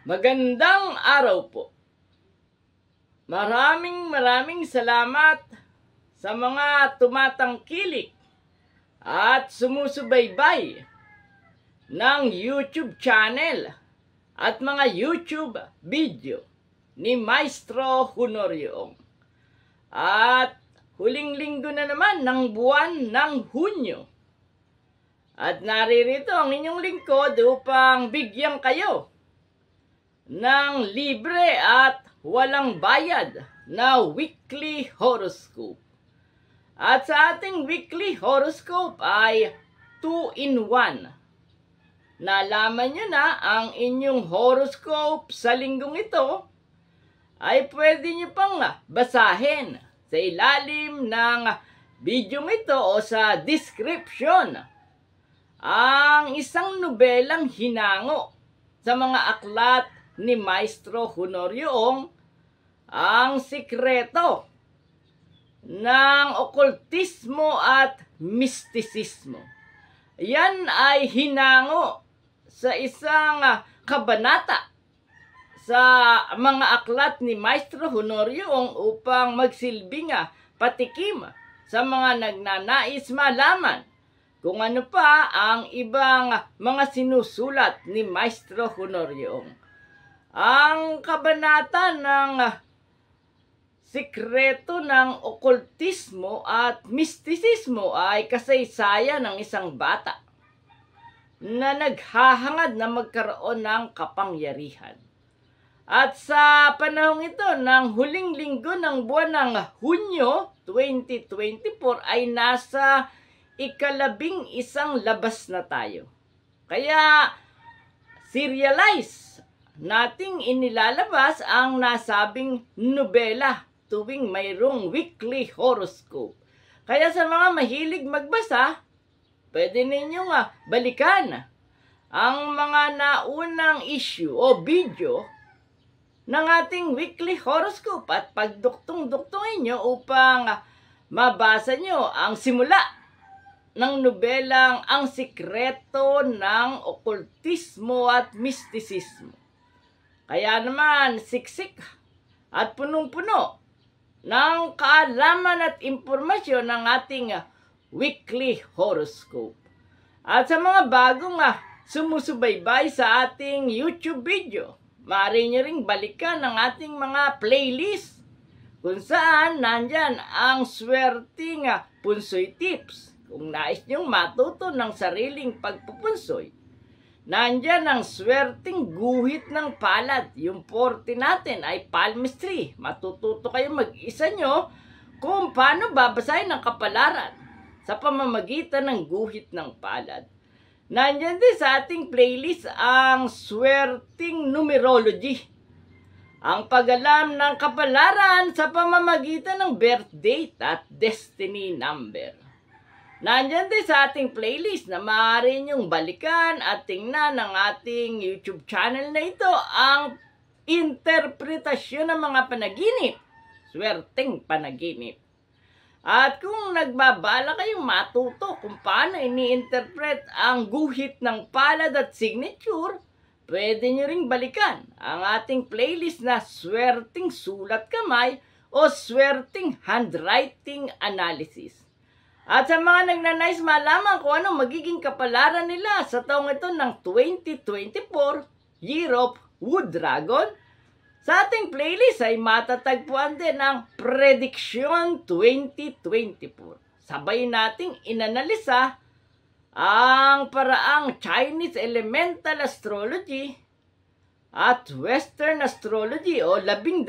Magandang araw po. Maraming salamat sa mga tumatangkilik at sumusubaybay ng YouTube channel at mga YouTube video ni Maestro Honorio. At huling linggo na naman ng buwan ng Hunyo. At naririto ang inyong lingkod upang bigyan kayo ng libre at walang bayad na weekly horoscope. At sa ating weekly horoscope ay 2-in-1. Nalaman nyo na ang inyong horoscope sa linggong ito ay pwede nyo pang basahin sa ilalim ng video ito o sa description ang isang nobelang hinango sa mga aklat ni Maestro Honorio, ang sikreto ng okultismo at mistisismo. Yan ay hinango sa isang kabanata sa mga aklat ni Maestro Honorio upang magsilbing patikim sa mga nagnanais malaman kung ano pa ang ibang mga sinusulat ni Maestro Honorio. Ang kabanata ng sikreto ng okultismo at mistisismo ay kasaysayan ng isang bata na naghahangad na magkaroon ng kapangyarihan. At sa panahong ito ng huling linggo ng buwan ng Hunyo 2024 ay nasa ika-11 labas na tayo. Kaya serialize nating inilalabas ang nasabing nobela tuwing mayroong weekly horoscope. Kaya sa mga mahilig magbasa, pwede ninyong balikan ang mga naunang issue o video ng ating weekly horoscope at pagduktong-duktongin nyo upang mabasa nyo ang simula ng nobelang Ang Sikreto ng Okultismo at Mistisismo. Kaya naman, siksik at punong-puno ng kaalaman at impormasyon ng ating weekly horoscope. At sa mga bagong sumusubaybay sa ating YouTube video, maaari nyo ring balikan ang ating mga playlist kung saan nandyan ang swerting punsoy tips. Kung nais nyong matuto ng sariling pagpupunsoy, nandyan ang swerting guhit ng palad. Yung 40 natin ay palmistry. Matututo kayo mag-isa nyo kung paano babasahin ang kapalaran sa pamamagitan ng guhit ng palad. Nandyan din sa ating playlist ang swerting numerology. Ang pag-alam ng kapalaran sa pamamagitan ng birth date at destiny number. Nandyan din sa ating playlist na maaari nyong balikan at tingnan ng ating YouTube channel na ito ang interpretasyon ng mga panaginip, swerteng panaginip. At kung nagbabala kayong matuto kung paano ini-interpret ang guhit ng palad at signature, pwede nyo ring balikan ang ating playlist na swerteng sulat kamay o swerteng handwriting analysis. At sa mga nagnanais malaman kung ano magiging kapalaran nila sa taong ito ng 2024, Year of Wood Dragon, sa ating playlist ay matatagpuan din ang Prediction 2024. Sabay nating inanalisa ang paraang Chinese Elemental Astrology at Western Astrology o 12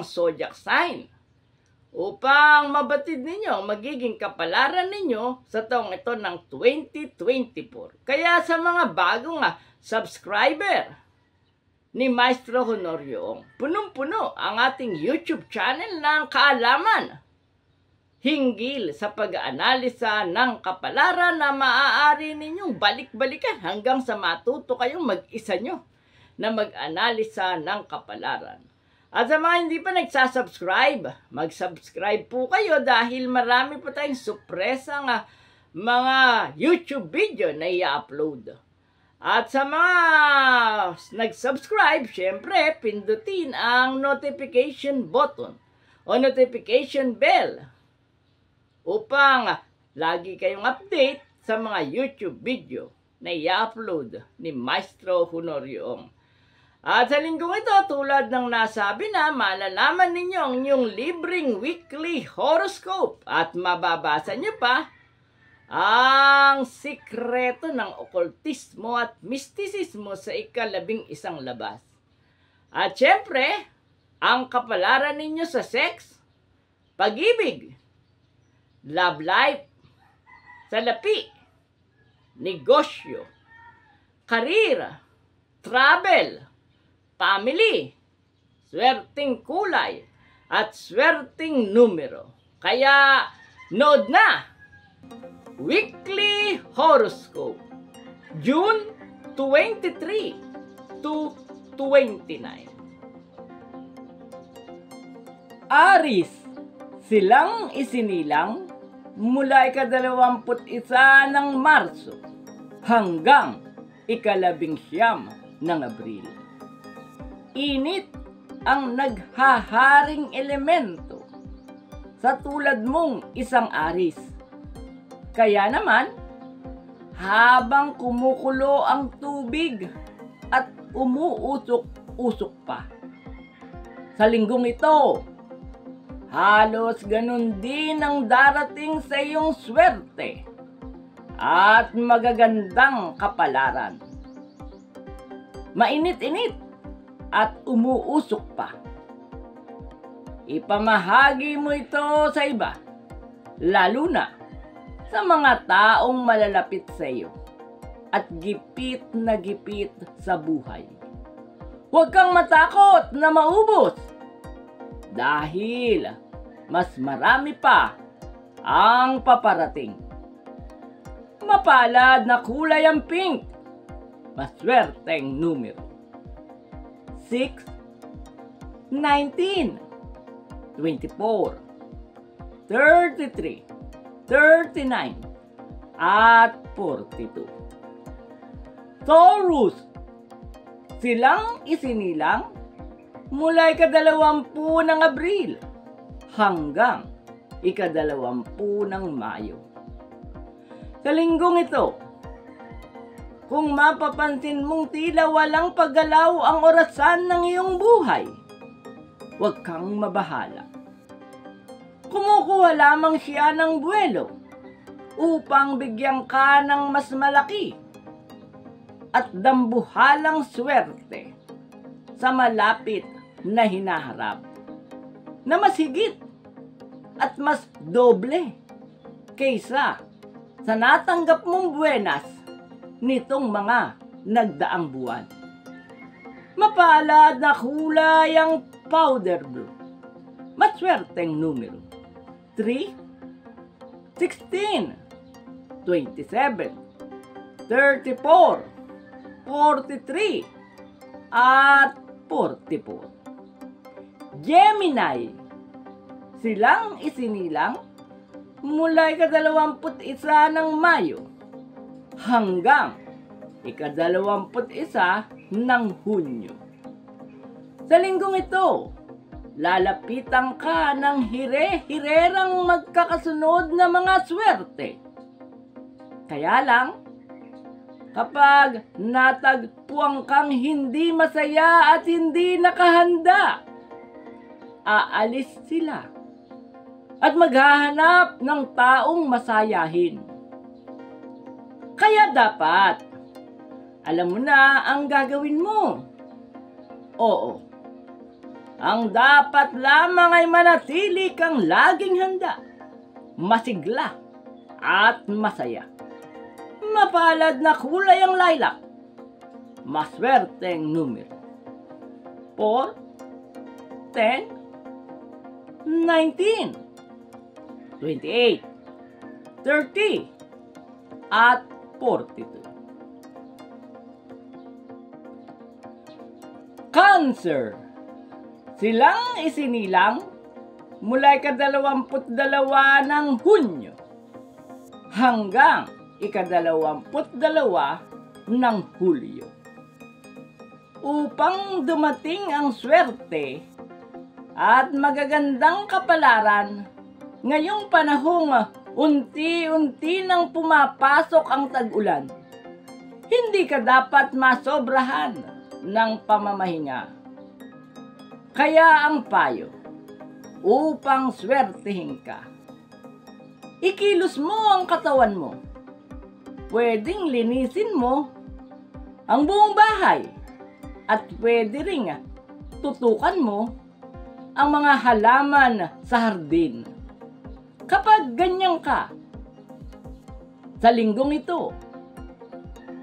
zodiac sign upang mabatid ninyo ang magiging kapalaran ninyo sa taong ito ng 2024. Kaya sa mga bagong subscriber ni Maestro Honorio, punong-puno ang ating YouTube channel ng kaalaman hinggil sa pag-aanalisa ng kapalaran na maaari ninyong balik-balikan hanggang sa matuto kayong mag-isa nyo na mag-analisa ng kapalaran. At sa mga hindi pa nagsasubscribe, mag-subscribe po kayo dahil marami po tayong surpresang mga YouTube video na i-upload. At sa mga nag-subscribe, syempre, pindutin ang notification button o notification bell upang lagi kayong update sa mga YouTube video na i-upload ni Maestro Honorio. At sa linggong ito, tulad ng nasabi na, malalaman ninyo ang inyong libreng weekly horoscope at mababasa nyo pa ang sikreto ng okultismo at mistisismo sa ika-11 labas. At syempre, ang kapalaran ninyo sa sex, pag-ibig, love life, salapi, negosyo, karir, travel, family, swerteng kulay, at swerteng numero. Kaya, nood na! Weekly Horoscope, June 23 to 29. Aris, silang isinilang mula ika-21 ng Marso hanggang ika-19 ng Abril. Init ang naghaharing elemento sa tulad mong isang Aris. Kaya naman, habang kumukulo ang tubig at umuusok-usok pa. Sa linggong ito, halos ganun din ang darating sa iyong swerte at magagandang kapalaran. Mainit-init at umuusok pa. Ipamahagi mo ito sa iba, lalo na sa mga taong malalapit sa iyo at gipit na gipit sa buhay. Huwag kang matakot na maubos dahil mas marami pa ang paparating. Mapalad na kulay ang pink, maswerteng numero 6, 19, 24, 33, 39, at 42. Taurus, silang isinilang mula ika-20 ng Abril hanggang ika-20 ng Mayo. Sa linggong ito, kung mapapansin mong tila walang paggalaw ang orasan ng iyong buhay, huwag kang mabahala. Kumukuha lamang siya ng buwelo upang bigyan ka ng mas malaki at dambuhalang swerte sa malapit na hinaharap na mas higit at mas doble kaysa sa natanggap mong buwenas nitong mga nagdaang buwan. Mapalad na kulay ang powder blue, maswerteng numero 3, 16, 27, 34, 43, at 44. Gemini, silang isinilang mula ika-21 ng Mayo hanggang ika-21 ng Hunyo. Sa linggong ito, lalapitan ka ng hire-hirerang magkakasunod na mga swerte. Kaya lang, kapag natagpuan kang hindi masaya at hindi nakahanda, aalis sila at maghahanap ng taong masayahin. Kaya dapat, alam mo na ang gagawin mo. Oo. Ang dapat lamang ay manatili kang laging handa, masigla, at masaya. Mapalad na kulay ang lilac, maswerteng numero 4, 10, 19, 28, 30, at 42. Cancer, silang isinilang mula ika-22 ng Hunyo hanggang ika-22 ng Hulyo. Upang dumating ang swerte at magagandang kapalaran, ngayong panahong unti-unti nang pumapasok ang tag-ulan, hindi ka dapat masobrahan ng pamamahinga. Kaya ang payo, upang swertihin ka, ikilos mo ang katawan mo. Pwedeng linisin mo ang buong bahay at pwede ring tutukan mo ang mga halaman sa hardin. Kapag ganyan ka, sa linggong ito,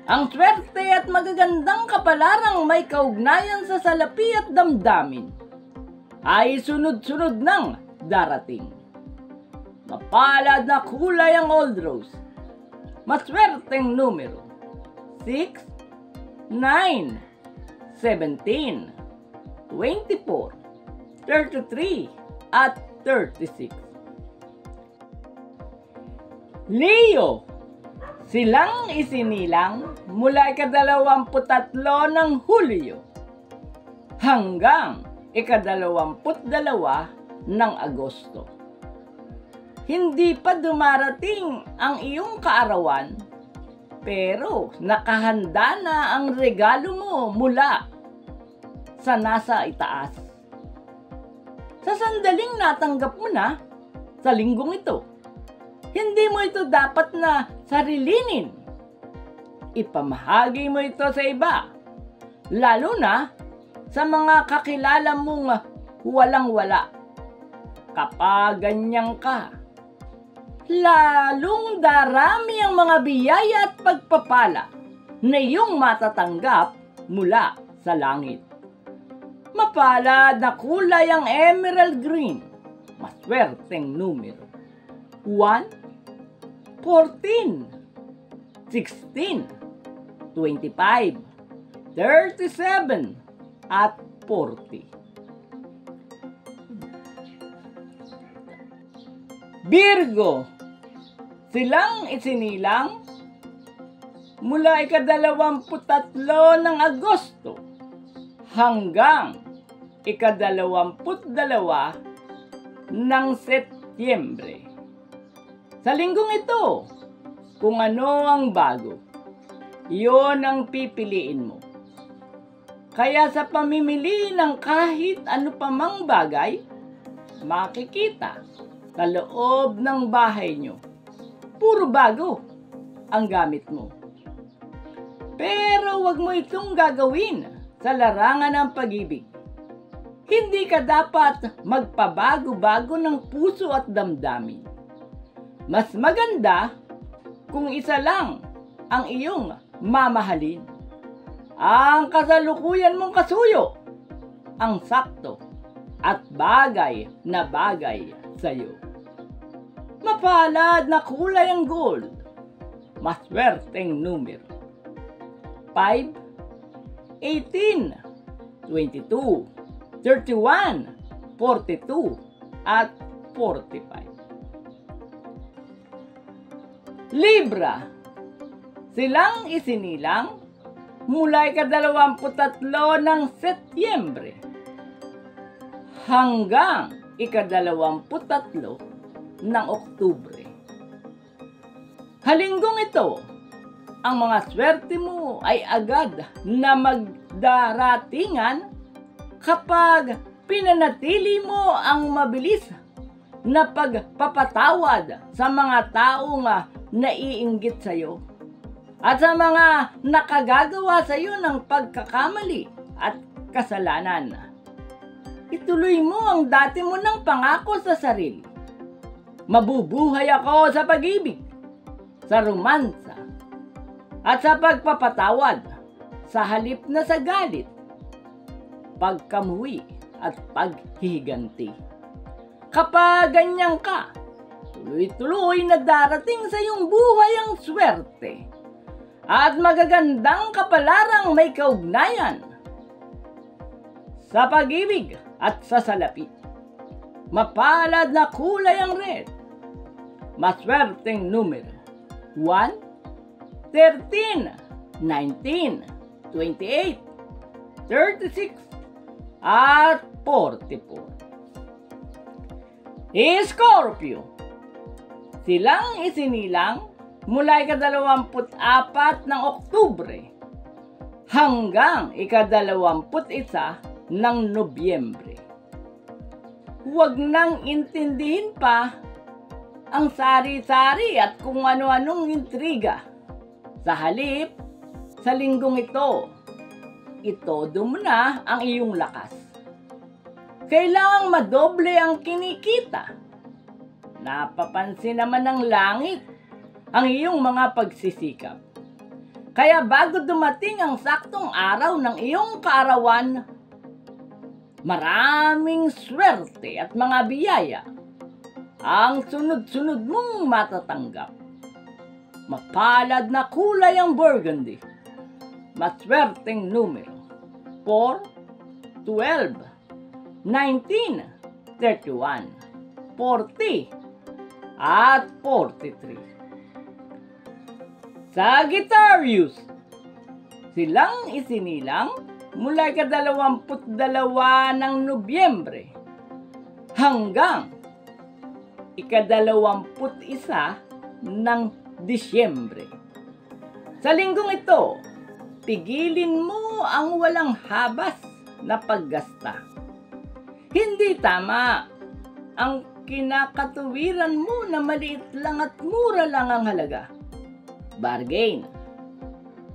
ang swerte at magagandang kapalarang may kaugnayan sa salapi at damdamin ay sunod-sunod nang darating. Mapalad na kulay ang old rose. Maswerteng numero 6, 9, 17, 24, 33, at 36. Leo, silang isinilang mula ika-23 ng Hulyo hanggang ika-22 ng Agosto. Hindi pa dumarating ang iyong kaarawan, pero nakahanda na ang regalo mo mula sa nasa itaas. Sa sandaling natanggap mo na sa linggong ito, hindi mo ito dapat na sarilinin. Ipamahagi mo ito sa iba, lalo na sa mga kakilala mong walang-wala. Kapag ganyan ka, lalong darami ang mga biyaya at pagpapala na iyong matatanggap mula sa langit. Mapalad na kulay ang emerald green. Maswerteng numero 1, 14, 16, 25, 37, at 40. Virgo, silang isinilang mula ika-23 ng Agosto hanggang ika-22 ng Setyembre. Sa linggong ito, kung ano ang bago, iyon ang pipiliin mo. Kaya sa pamimili ng kahit ano pamang bagay, makikita sa loob ng bahay nyo, puro bago ang gamit mo. Pero wag mo itong gagawin sa larangan ng pag-ibig. Hindi ka dapat magpabago-bago ng puso at damdamin. Mas maganda kung isa lang ang iyong mamahalin. Ang kasalukuyan mong kasuyo, ang sakto at bagay na bagay sa iyo. Mapalad na kulay ang gold. Maswerteng numero 5, 18, 22, 31, 42, at 45. Libra, silang isinilang mula ika-23 ng Setyembre hanggang ika-23 ng Oktubre. Halinggong ito, ang mga swerte mo ay agad na magdaratingan kapag pinanatili mo ang mabilis na pagpapatawad sa mga taong naiinggit sa iyo at sa mga nakagagawa sa iyo ng pagkakamali at kasalanan. Ituloy mo ang dati mo ng pangako sa sarili. Mabubuhay ako sa pag-ibig, sa romansa, at sa pagpapatawad sa halip na sa galit, pagkamuwi at paghihiganti. Kapag ganyan ka, tuloy-tuloy na darating sa iyong buhay ang swerte at magagandang kapalarang may kaugnayan sa pag-ibig at sa salapi. Mapalad na kulay ang red. Maswerteng numero 1, 13, 19, 28, 36, at 44. Scorpio, silang isinilang mula ika-24 ng Oktubre hanggang ika-21 ng Nobyembre. Huwag nang intindihin pa ang sari-sari at kung ano-anong intriga. Sa halip, sa linggong itodo mo na ang iyong lakas. Kailangang madoble ang kinikita. Napapansin naman ng langit ang iyong mga pagsisikap. Kaya bago dumating ang saktong araw ng iyong kaarawan, maraming swerte at mga biyaya ang sunod-sunod mong matatanggap. Mapalad na kulay ang burgundy. Maswerteng numero 4, 12, 19, 31, 40, at 43. Sagittarius, silang isinilang mula ika-22 ng Nobyembre hanggang ika-21 ng Disyembre. Sa linggong ito, pigilin mo ang walang habas na paggasta. Hindi tama ang kinakatuwiran mo na maliit lang at mura lang ang halaga. Bargain,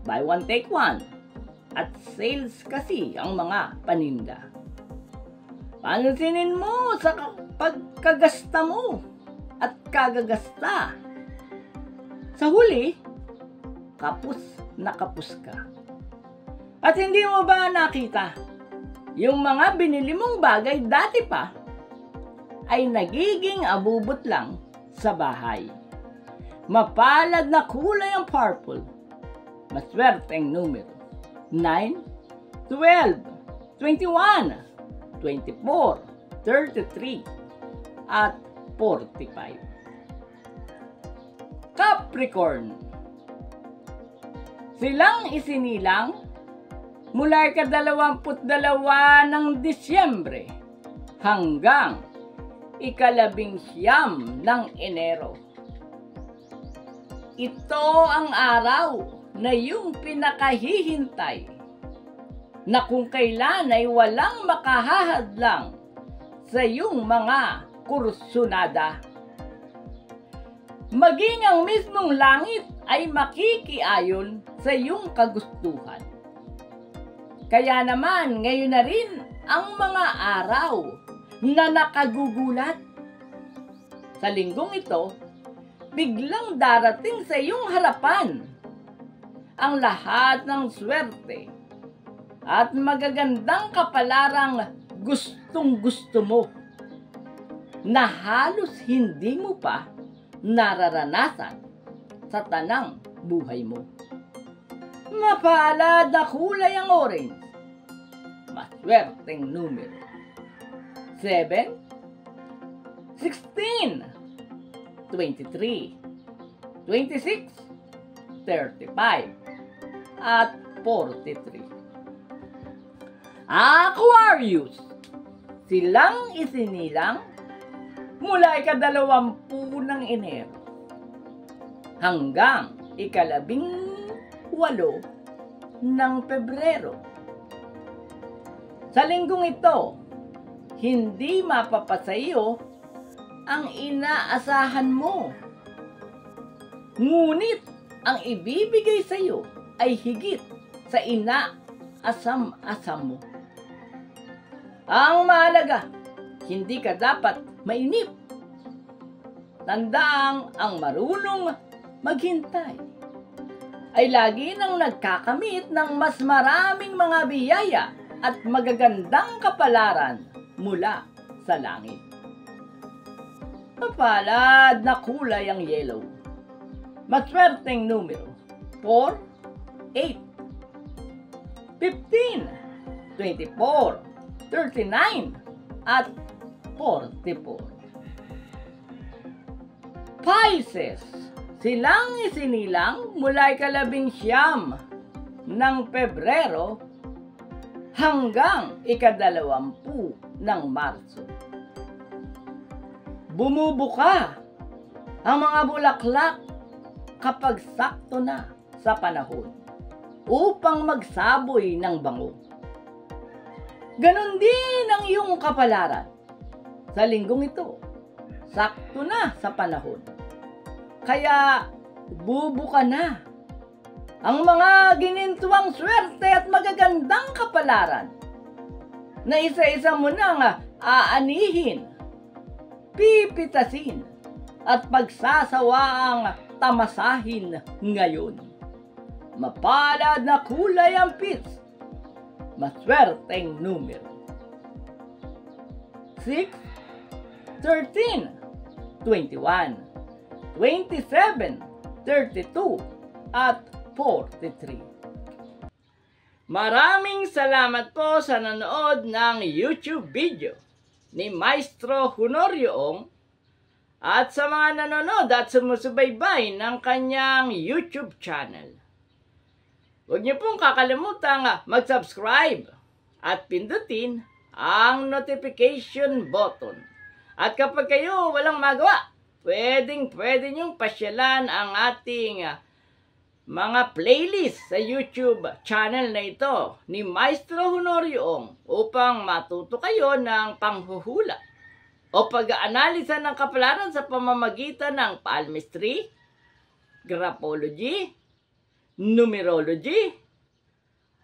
buy one take one, at sales kasi ang mga paninda. Pansinin mo sa pagkagasta mo at kagagasta. Sa huli, kapus na kapus ka. At hindi mo ba nakita, yung mga binili mong bagay dati pa ay nagiging abubot lang sa bahay. Mapalad na kulay ang purple. Maswerteng numero 9, 12, 21, 24, 33, at 45. Capricorn, silang isinilang mula ika-22 ng Disyembre hanggang ika-19 ng Enero. Ito ang araw na iyong pinakahihintay, na kung kailan ay walang makahahadlang sa iyong mga kursunada. Maging ang mismong langit ay makikiayon sa iyong kagustuhan. Kaya naman ngayon na rin ang mga araw na nakagugulat. Sa linggong ito, biglang darating sa iyong harapan ang lahat ng swerte at magagandang kapalarang gustong-gusto mo na halos hindi mo pa nararanasan sa tanang buhay mo. Mapalad na kulay ang orange. Maswerteng numero 7, 16, 23, 26, 35, at 43. Aquarius, silang isinilang mula ika-20 ng Enero hanggang ika-18 ng Pebrero. Sa linggong ito, hindi mapapasayo ang inaasahan mo. Ngunit ang ibibigay sa iyo ay higit sa inaasam-asam mo. Ang mahalaga, hindi ka dapat mainip. Tandaang ang marunong maghintay ay lagi nang nagkakamit ng mas maraming mga biyaya at magagandang kapalaran mula sa langit. Mapalad na kulay ang yellow. Maswerteng numero 4, 8, 15, 24, 39, at 44. Pisces, silang isinilang mula ika-19 ng Pebrero hanggang ika-20 ng Marso. Bumubuka ang mga bulaklak kapag sakto na sa panahon upang magsaboy ng bango. Ganon din ang iyong kapalaran. Sa linggong ito, sakto na sa panahon. Kaya bubuka na ang mga ginintuang swerte at magagandang kapalaran na isa-isa mo nang aanihin, pipitasin at pagsasawaang tamasahin ngayon. Mapalad na kulay ang pits, maswerteng numero. 6, 13, 21, 27, 32, at 43. Maraming salamat po sa nanood ng YouTube video ni Maestro Honorio Ong at sa mga nanonood at sumusubaybay ng kanyang YouTube channel. Huwag niyo pong kakalimutan mag-subscribe at pindutin ang notification button. At kapag kayo walang magawa, pwede niyong pasyalan ang ating mga playlist sa YouTube channel na ito ni Maestro Honorio Ong upang matuto kayo ng panghuhula o pag-aanalisa ng kapalaran sa pamamagitan ng palmistry, graphology, numerology,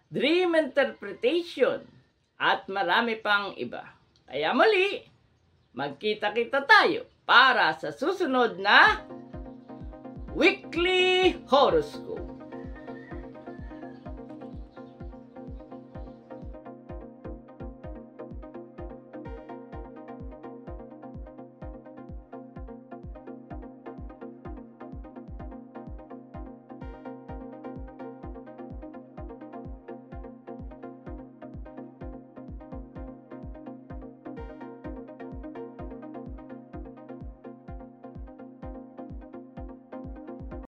dream interpretation, at marami pang iba. Kaya muli, magkita-kita tayo para sa susunod na Weekly Horoscope.